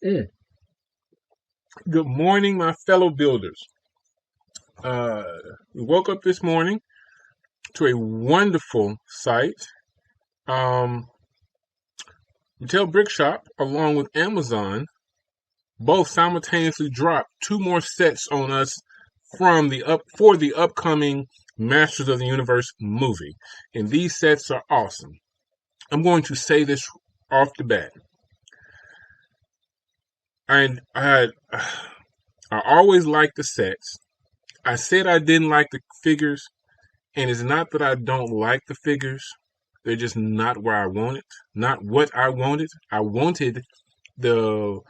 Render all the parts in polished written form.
Mm. Good morning, my fellow builders. Uh, we woke up this morning to a wonderful sight. Um, MATTEL Brick Shop, along with Amazon, both simultaneously dropped two more sets on us for the upcoming Masters of the Universe movie, and these sets are awesome. I'm going to say this off the bat. I always liked the sets. I said I didn't like the figures. And it's not that I don't like the figures. They're just not where I wanted. Not what I wanted. I wanted the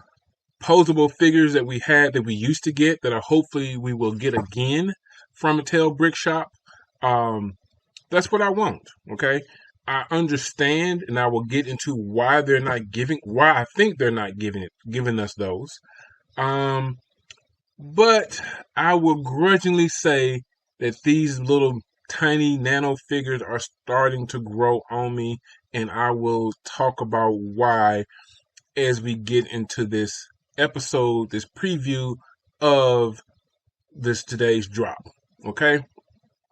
posable figures that we had that we used to get that are hopefully we will get again from MATTEL Brick Shop. Um, that's what I want. Okay. I understand and I will get into why I think they're not giving us those. Um, but I will grudgingly say that these little tiny nano figures are starting to grow on me, and I will talk about why as we get into this episode, this preview of this today's drop. Okay?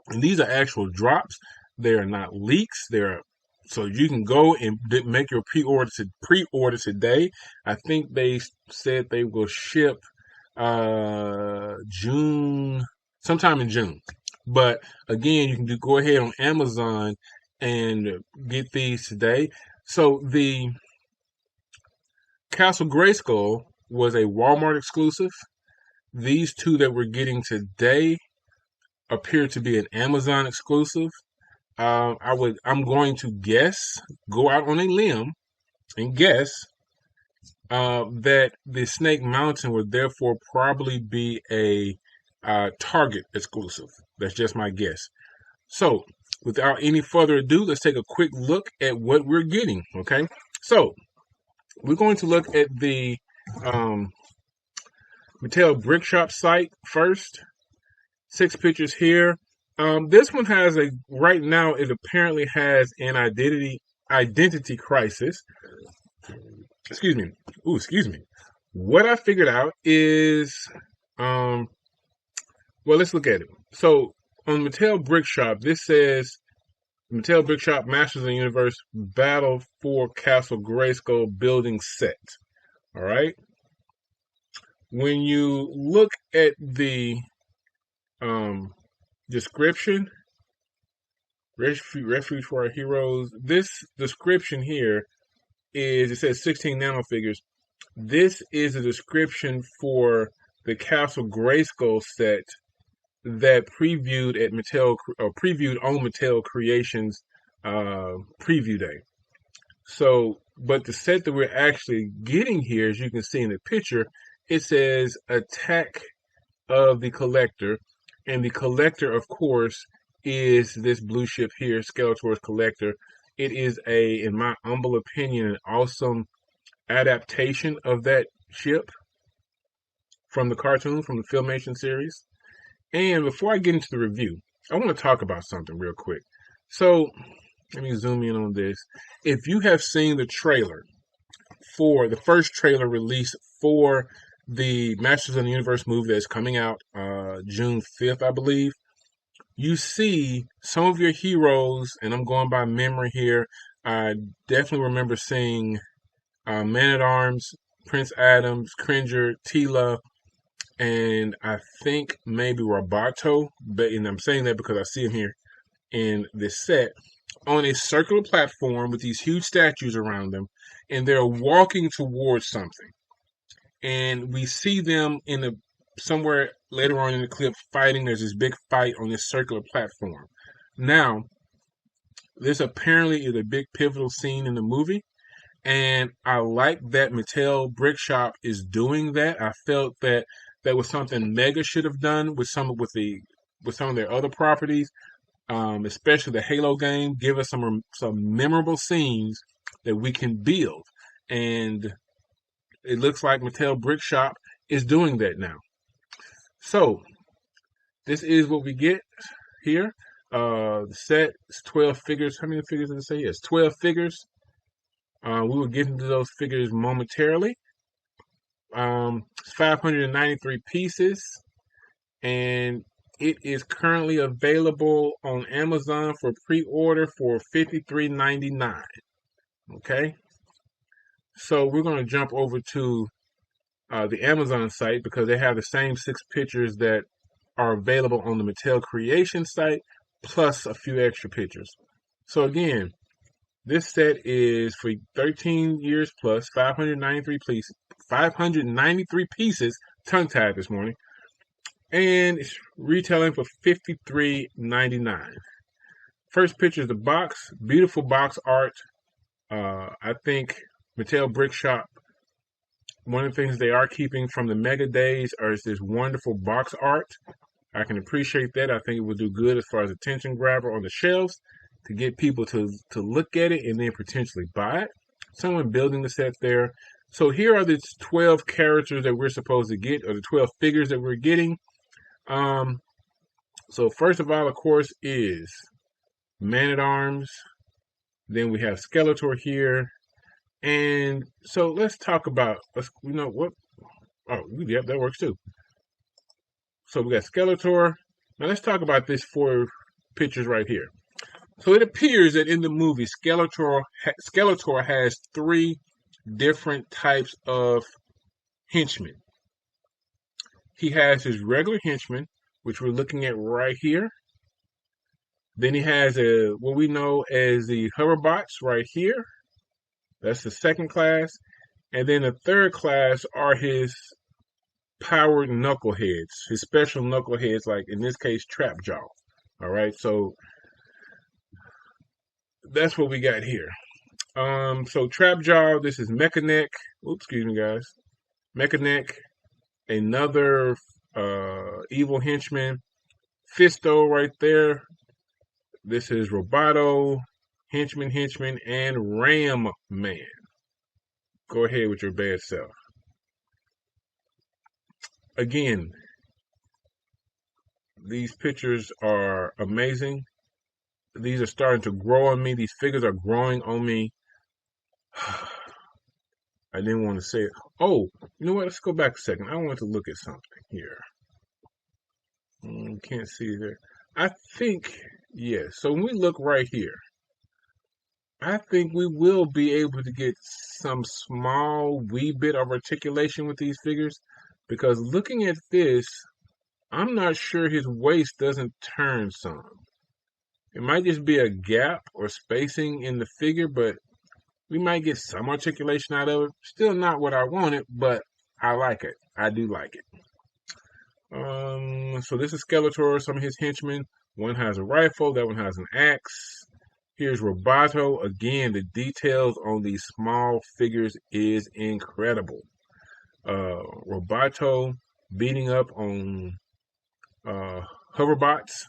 And these are actual drops. They are not leaks. So you can go and make your pre-order today. I think they said they will ship June, sometime in June. But again, you can go ahead on Amazon and get these today. So the Castle Grayskull was a Walmart exclusive. These two that we're getting today appear to be an Amazon exclusive. I'm going to go out on a limb and guess that the Snake Mountain would therefore probably be a Target exclusive. That's just my guess. So, without any further ado, let's take a quick look at what we're getting. Okay, so we're going to look at the MATTEL Brick Shop site first. 6 pictures here. This one right now it apparently has an identity crisis. Excuse me. Ooh, excuse me. What I figured out is, well, let's look at it. So on MATTEL Brick Shop, this says MATTEL Brick Shop Masters of the Universe Battle for Castle Grayskull building set. All right. When you look at the description, Refuge for Our Heroes, this description here it says 16 nano figures. This is a description for the Castle Grayskull set that previewed on Mattel Creations preview day. So, but the set that we're actually getting here, as you can see in the picture, it says Attack of the Collector, and the Collector, of course, is this blue ship here, Skeletor's Collector. It is in my humble opinion, an awesome adaptation of that ship from the cartoon, from the Filmation series. And before I get into the review, I want to talk about something real quick. So, let me zoom in on this. If you have seen the trailer for the first trailer released for the Masters of the Universe movie that's coming out June 5th, I believe, you see some of your heroes, and I'm going by memory here. I definitely remember seeing Man-at-Arms, Prince Adams, Cringer, Tila, and I think maybe Roboto. And I'm saying that because I see him here in this set on a circular platform with these huge statues around them, and they're walking towards something. And we see them somewhere later on in the clip fighting. There's this big fight on this circular platform. Now, this apparently is a big pivotal scene in the movie, and I like that MATTEL Brick Shop is doing that. I felt that was something Mega should have done with some of their other properties, especially the Halo game. Give us some memorable scenes that we can build, and it looks like MATTEL Brick Shop is doing that now. So, this is what we get here. The set is 12 figures. How many figures did it say? Yes, 12 figures. We will get into those figures momentarily. It's 593 pieces, and it is currently available on Amazon for pre-order for $53.99. Okay, so we're going to jump over to the Amazon site because they have the same 6 pictures that are available on the Mattel Creation site, plus a few extra pictures. So again, this set is for 13 years plus, 593 pieces, tongue-tied this morning, and it's retailing for $53.99. First picture is the box, beautiful box art. I think Mattel Brick Shop, one of the things they are keeping from the mega days is this wonderful box art. I can appreciate that. I think it will do good as far as attention grabber on the shelves to get people to look at it and then potentially buy it. Someone building the set there. So here are the 12 characters that we're supposed to get, or the 12 figures that we're getting. So first of all, of course, is Man-at-Arms. Then we have Skeletor here. And so let's talk about, what? Oh, yeah, that works too. So we got Skeletor. Now let's talk about these 4 pictures right here. So it appears that in the movie, Skeletor has 3 different types of henchmen. He has his regular henchmen, which we're looking at right here. Then he has what we know as the hoverbots right here. That's the second class. And then the third class are his powered knuckleheads, his special knuckleheads, like in this case, Trapjaw. All right, so that's what we got here. So Trapjaw, this is Mechaneck. Oops, excuse me, guys. Mechaneck, another evil henchman. Fisto right there. This is Roboto, henchman, and Ram Man. Go ahead with your bad self. Again, these pictures are amazing. These are starting to grow on me. These figures are growing on me. I didn't want to say it. Oh, you know what? Let's go back a second. I want to look at something here. Can't see there. I think, yes. So when we look right here, I think we will be able to get some small wee bit of articulation with these figures, because looking at this, I'm not sure his waist doesn't turn some. It might just be a gap or spacing in the figure, but we might get some articulation out of it. Still not what I wanted, but I like it. I do like it. So this is Skeletor, some of his henchmen. One has a rifle, that one has an axe. Here's Roboto. Again, the details on these small figures is incredible. Roboto beating up on hoverbots.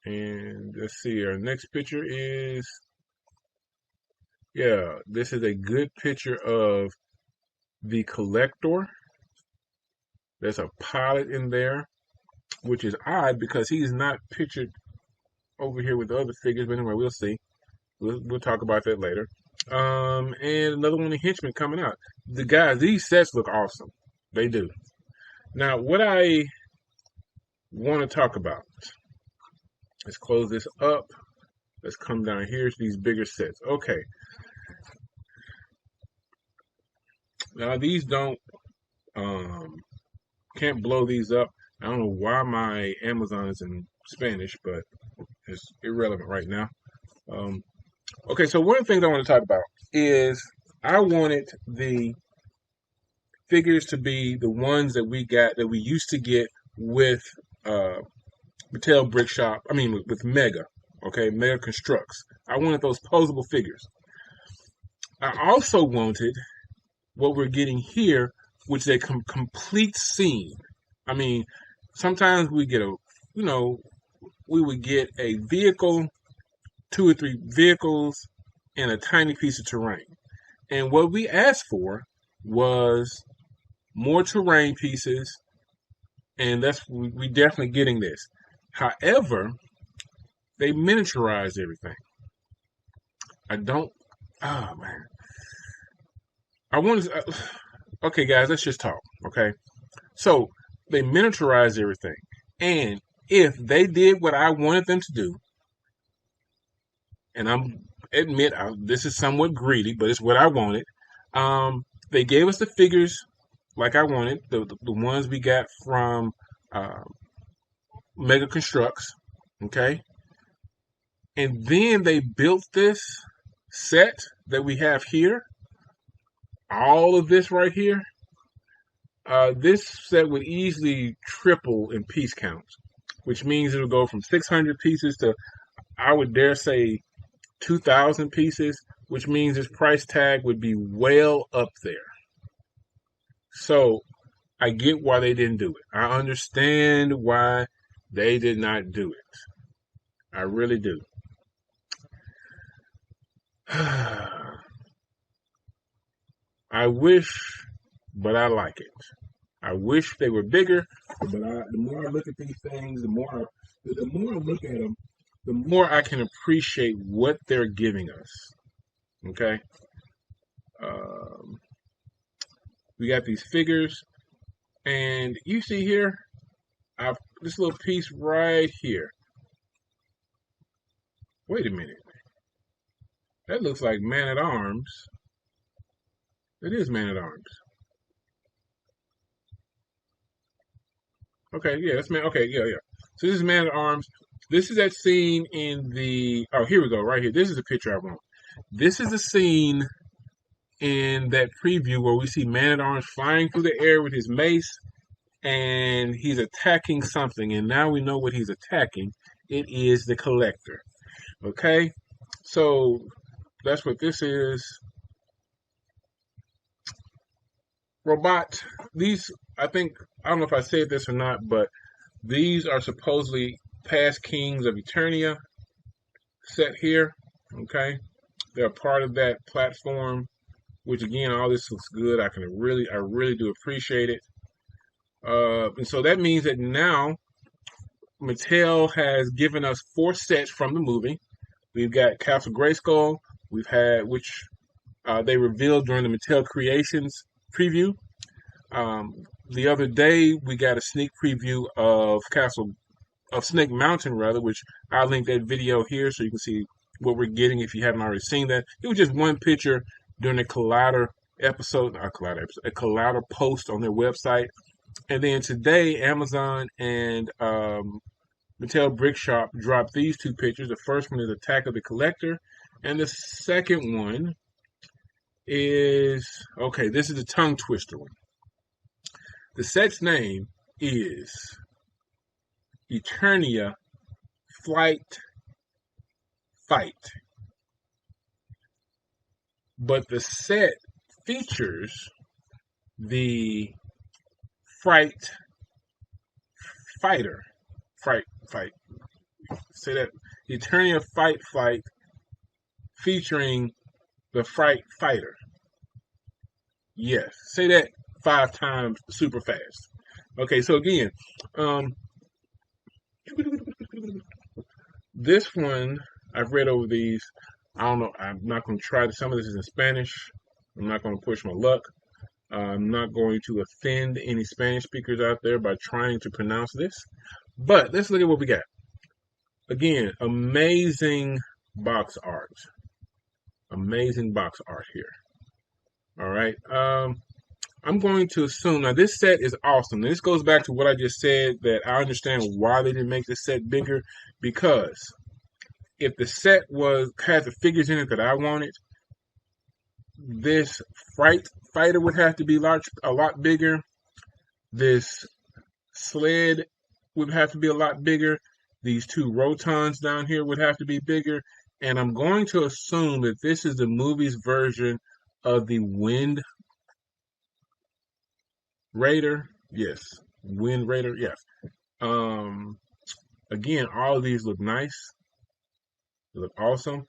And let's see, our next picture is, this is a good picture of the Collector. There's a pilot in there, which is odd because he's not pictured over here with the other figures. But anyway, we'll see. We'll talk about that later. And another one of the henchmen coming out. These sets look awesome. They do. Now, what I want to talk about, let's close this up. Let's come down here to these bigger sets. Okay. Now, these don't, can't blow these up. I don't know why my Amazon is in Spanish, but it's irrelevant right now. Okay, so one of the things I want to talk about is I wanted the figures to be the ones that we used to get with Mattel Brick Shop. I mean, with Mega. Okay, Mega Constructs. I wanted those posable figures. I also wanted what we're getting here, which is a complete scene. I mean, sometimes we get we would get a vehicle, 2 or 3 vehicles, and a tiny piece of terrain. And what we asked for was more terrain pieces, and we definitely getting this. However, they miniaturized everything. okay, guys, let's just talk. Okay, so they miniaturized everything, and if they did what I wanted them to do, and this is somewhat greedy, but it's what I wanted. They gave us the figures like I wanted, the ones we got from uh, Mega Constructs, okay, and then they built this set that we have here. All of this right here, this set would easily triple in piece count, which means it'll go from 600 pieces to, I would dare say, 2,000 pieces, which means its price tag would be well up there. So I get why they didn't do it. I understand why they did not do it. I really do. I wish, but I like it. I wish they were bigger, but the more I look at these things, the more I look at them, the more I can appreciate what they're giving us. Okay, we got these figures, and you see here, I've this little piece right here. Wait a minute, that looks like Man at Arms. It is Man at Arms. Okay, yeah, that's Man. Okay, yeah. So this is Man at Arms. This is that scene in the. Oh, here we go, right here. This is the picture I want. This is the scene in that preview where we see Man at Arms flying through the air with his mace, and he's attacking something. And now we know what he's attacking. It is the Collector. Okay, so that's what this is. Robot. These, I don't know if I said this or not, but these are supposedly past kings of Eternia set here. Okay, they're part of that platform, which again, all this looks good. I really do appreciate it. And so that means that now Mattel has given us 4 sets from the movie. We've got Castle Grayskull. We've had, which they revealed during the Mattel Creations preview. The other day, we got a sneak preview of Snake Mountain, rather, which I'll link that video here so you can see what we're getting if you haven't already seen that. It was just one picture during a Collider post on their website. And then today, Amazon and Mattel Brick Shop dropped these 2 pictures. The first one is Attack of the Collector, and the second one is, okay, this is a tongue twister one. The set's name is Eternia Fight. But the set features the Fight. Say that. Eternia Fight featuring the Fighter. Yes. Say that 5 times super fast. Okay, so again, this one, I've read over these. I don't know. I'm not going to try some of this is in Spanish. I'm not going to push my luck. I'm not going to offend any Spanish speakers out there by trying to pronounce this. But let's look at what we got. Again, amazing box art. Amazing box art here. All right. I'm going to assume, now this set is awesome. This goes back to what I just said, that I understand why they didn't make this set bigger, because if the set had the figures in it that I wanted, this fighter would have to be a lot bigger. This sled would have to be a lot bigger. These 2 rotons down here would have to be bigger. And I'm going to assume that this is the movie's version of the Wind Raider. Yes. Wind Raider. Yes. Again, all of these look nice. They look awesome.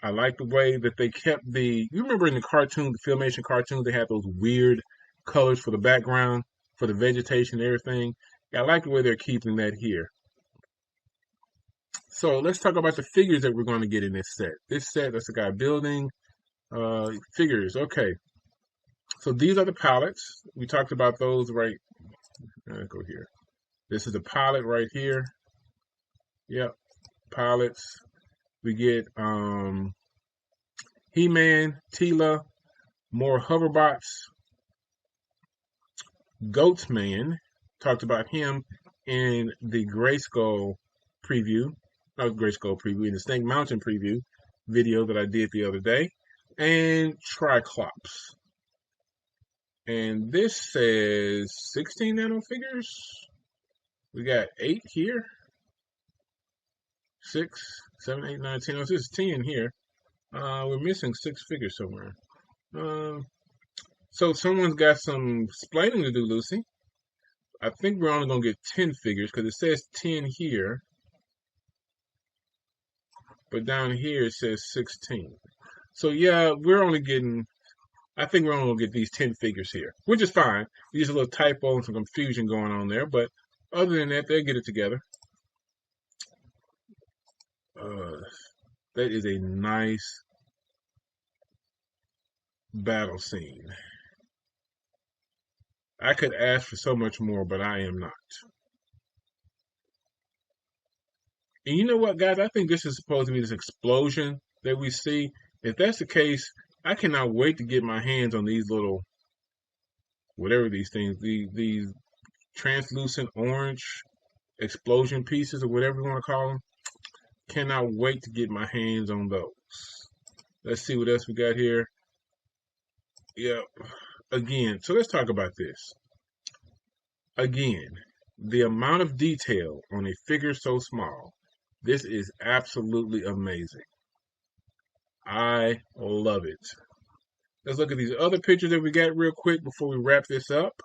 I like the way that they kept you remember in the cartoon, the Filmation cartoons, they had those weird colors for the background, for the vegetation and everything. Yeah, I like the way they're keeping that here. So let's talk about the figures that we're going to get in this set. This set, that's the guy building figures. Okay. So these are the palettes. We talked about those right. Go here. This is the palette right here. Yep, palettes. We get He-Man, Tila, more Hoverbots, Goatsman. Talked about him in the Grayskull preview, not Grayskull preview, in the Snake Mountain preview video that I did the other day, and Triclops. And this says 16 nano figures. We got 8 here. 6, 7, 8, 9, 10. Oh, this is 10 here. We're missing 6 figures somewhere. So someone's got some explaining to do, Lucy. I think we're only going to get 10 figures because it says 10 here. But down here it says 16. So yeah, we're only getting, I think we're only going to get these 10 figures here, which is fine. There's a little typo and some confusion going on there. But other than that, they'll get it together. That is a nice battle scene. I could ask for so much more, but I am not. And you know what, guys? I think this is supposed to be this explosion that we see. If that's the case, I cannot wait to get my hands on these little, whatever these things, these translucent orange explosion pieces or whatever you want to call them. Cannot wait to get my hands on those. Let's see what else we got here. Yep. Again, so let's talk about this. Again, the amount of detail on a figure so small. This is absolutely amazing. I love it. Let's look at these other pictures that we got real quick before we wrap this up.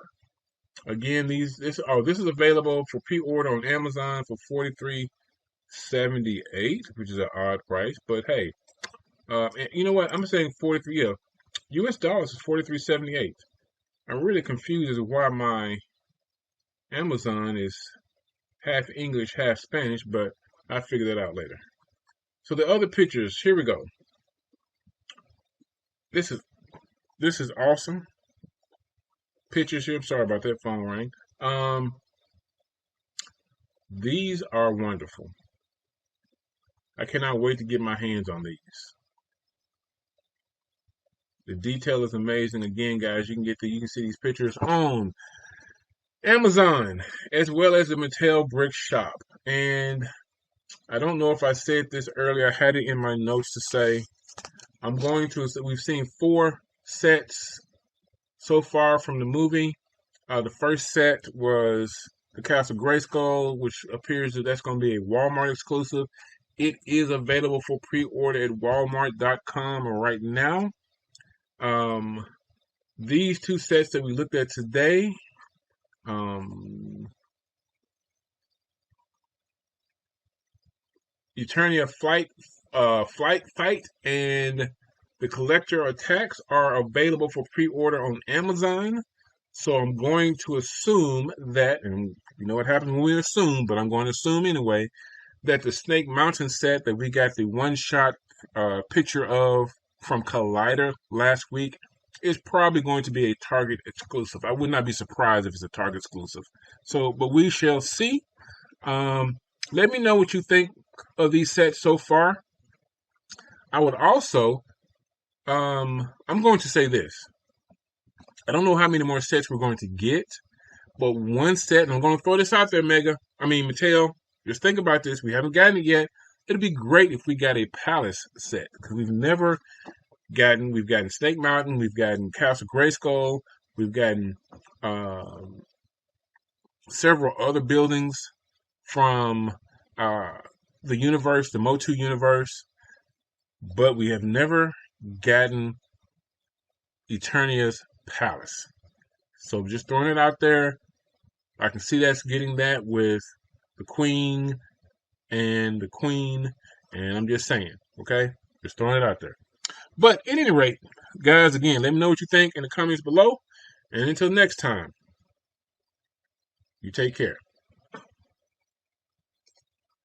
Again, this is available for pre-order on Amazon for $43.78, which is an odd price, but hey, and you know what? I'm saying 43. Yeah, U.S. dollars is $43.78. I'm really confused as to why my Amazon is half English, half Spanish, but I'll figure that out later. So the other pictures, here we go. This is awesome. Pictures here. I'm sorry about that, phone ring. These are wonderful. I cannot wait to get my hands on these. The detail is amazing. Again, guys, you can see these pictures on Amazon as well as the Mattel Brick Shop. And I don't know if I said this earlier. I had it in my notes to say we've seen 4 sets so far from the movie. The first set was the Castle Grayskull, which appears that's going to be a Walmart exclusive. It is available for pre-order at Walmart.com right now. These 2 sets that we looked at today, Eternia Fight, and the Collector Attacks are available for pre-order on Amazon. So I'm going to assume that, and you know what happens when we assume, but I'm going to assume anyway, that the Snake Mountain set that we got the one-shot picture of from Collider last week is probably going to be a Target exclusive. I would not be surprised if it's a Target exclusive. So, but we shall see. Let me know what you think of these sets so far. I would also, I'm going to say this. I don't know how many more sets we're going to get, but one set, and I'm going to throw this out there, Mattel, just think about this. We haven't gotten it yet. It'd be great if we got a Palace set, because we've gotten Snake Mountain, we've gotten Castle Grayskull, we've gotten several other buildings from the universe, the MOTU universe, but we have never gotten Eternia's Palace. So just throwing it out there. I can see that's getting that with the Queen and the Queen, and I'm just saying, okay? Just throwing it out there. But at any rate, guys, again, let me know what you think in the comments below. And until next time, you take care.